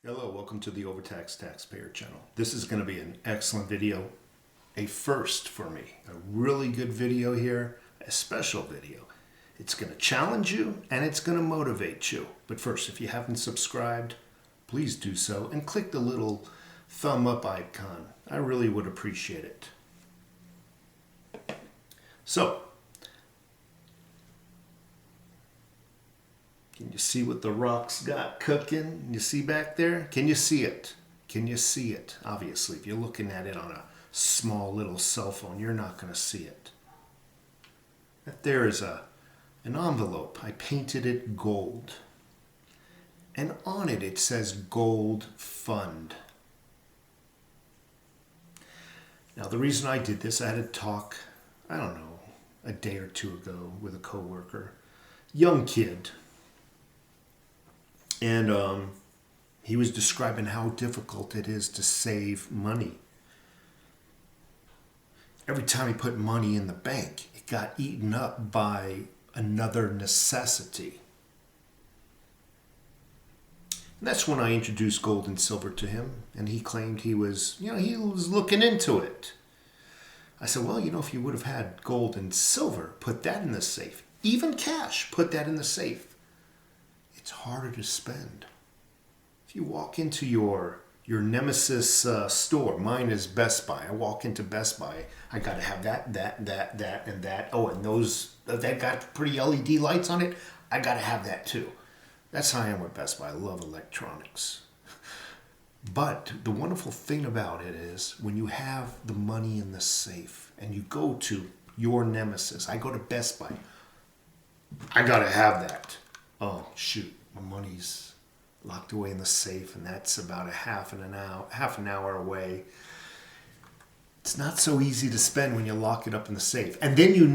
Hello, welcome to the Overtaxed Taxpayer channel. This is going to be an excellent video, a first for me. A really good video here, a special video. It's going to challenge you and it's going to motivate you. But first, if you haven't subscribed, please do so and click the little thumb up icon. I really would appreciate it. So, can you see what the rocks got cooking? You see back there? Can you see it? Can you see it? Obviously, if you're looking at it on a small little cell phone, you're not going to see it. There is an envelope. I painted it gold. And on it, it says Gold Fund. Now, the reason I did this, I had a talk, I don't know, a day or two ago with a coworker, young kid. And he was describing how difficult it is to save money. Every time he put money in the bank, it got eaten up by another necessity. And that's when I introduced gold and silver to him, and he claimed he was looking into it. I said, well, if you would have had gold and silver, put that in the safe. Even cash, put that in the safe. It's harder to spend. If you walk into your nemesis store, mine is Best Buy. I walk into Best Buy, I gotta have that, and that. Oh, and those that got pretty LED lights on it, I gotta have that too. That's how I am with Best Buy. I love electronics. But the wonderful thing about it is when you have the money in the safe and you go to your nemesis, I go to Best Buy, I gotta have that. Oh, shoot, my money's locked away in the safe, and that's about half an hour away. It's not so easy to spend when you lock it up in the safe. And then you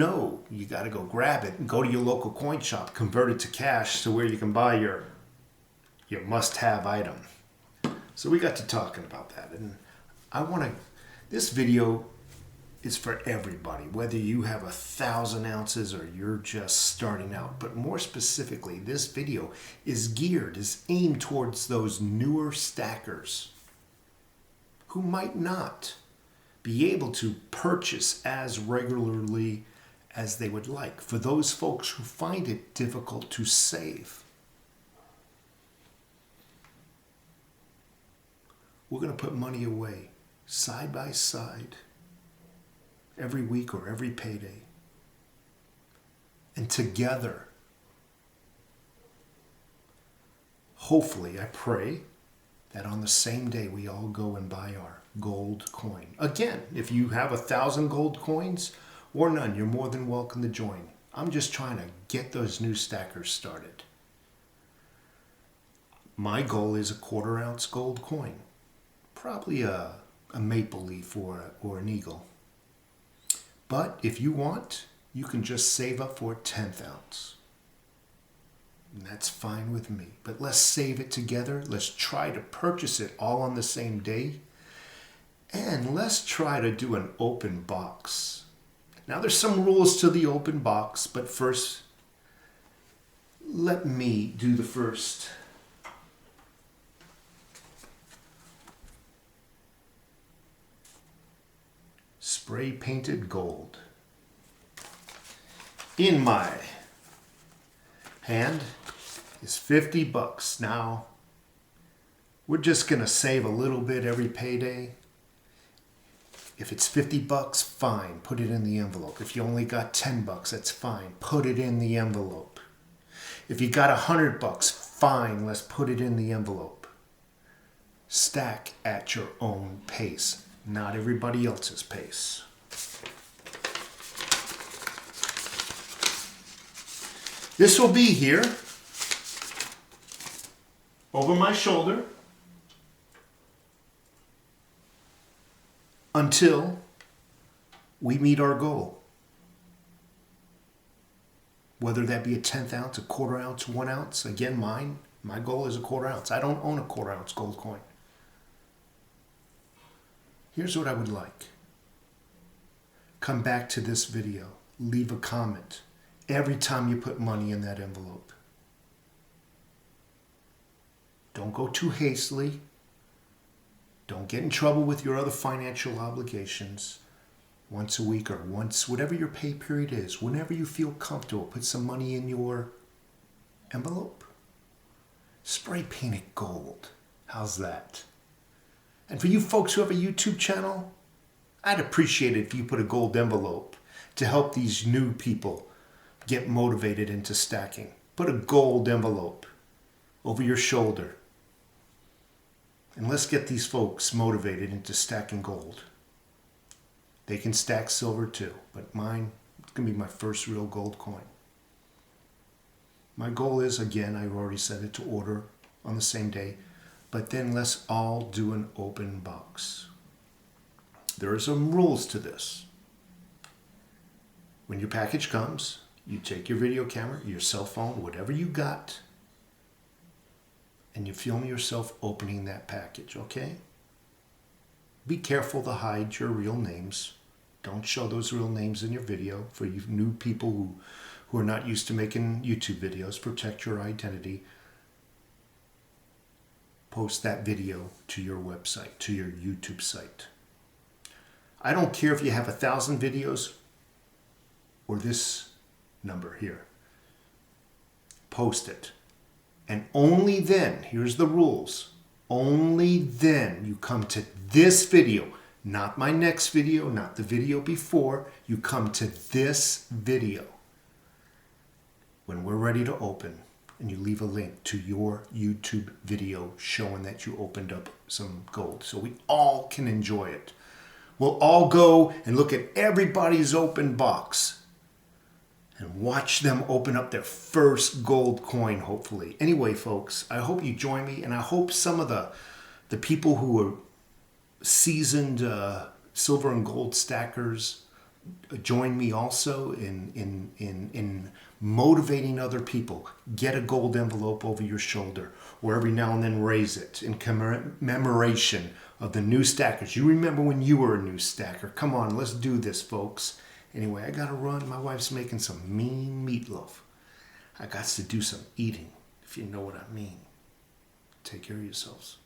got to go grab it and go to your local coin shop, convert it to cash to where you can buy your must-have item. So we got to talking about that. And this video is for everybody, whether you have 1,000 ounces or you're just starting out. But more specifically, this video is aimed towards those newer stackers who might not be able to purchase as regularly as they would like. For those folks who find it difficult to save. We're going to put money away side by side every week or every payday. And together, hopefully, I pray that on the same day we all go and buy our gold coin. Again, if you have 1,000 gold coins or none, you're more than welcome to join. I'm just trying to get those new stackers started. My goal is a 1/4 ounce gold coin. Probably a maple leaf or an eagle. But if you want, you can just save up for a 1/10 ounce. And that's fine with me. But let's save it together. Let's try to purchase it all on the same day. And let's try to do an open box. Now there's some rules to the open box, but first, let me do the first. Spray painted gold. In my hand is $50. Now, we're just gonna save a little bit every payday. If it's $50, fine, put it in the envelope. If you only got $10, that's fine, put it in the envelope. If you got $100, fine, let's put it in the envelope. Stack at your own pace. Not everybody else's pace. This will be here over my shoulder until we meet our goal. Whether that be a 1/10 ounce, a 1/4 ounce, 1 ounce. Again, my goal is a 1/4 ounce. I don't own a 1/4 ounce gold coin. Here's what I would like. Come back to this video. Leave a comment every time you put money in that envelope. Don't go too hastily. Don't get in trouble with your other financial obligations. Once a week or once, whatever your pay period is, whenever you feel comfortable, put some money in your envelope. Spray paint it gold. How's that? And for you folks who have a YouTube channel, I'd appreciate it if you put a gold envelope to help these new people get motivated into stacking. Put a gold envelope over your shoulder. And let's get these folks motivated into stacking gold. They can stack silver too, but mine, it's going to be my first real gold coin. My goal is, again, I've already said it, to order on the same day, but then let's all do an open box. There are some rules to this. When your package comes, you take your video camera, your cell phone, whatever you got, and you film yourself opening that package, okay? Be careful to hide your real names. Don't show those real names in your video. For you new people who are not used to making YouTube videos, protect your identity. Post that video to your website, to your YouTube site. I don't care if you have 1,000 videos or this number here. Post it. And only then, here's the rules, only then you come to this video, not my next video, not the video before. You come to this video when we're ready to open, and you leave a link to your YouTube video showing that you opened up some gold so we all can enjoy it. We'll all go and look at everybody's open box and watch them open up their first gold coin, hopefully. Anyway, folks, I hope you join me, and I hope some of the people who are seasoned silver and gold stackers join me also in motivating other people. Get a gold envelope over your shoulder, or every now and then raise it in commemoration of the new stackers. You remember when you were a new stacker. Come on, let's do this, folks. Anyway, I gotta run. My wife's making some mean meatloaf. I got to do some eating, if you know what I mean. Take care of yourselves.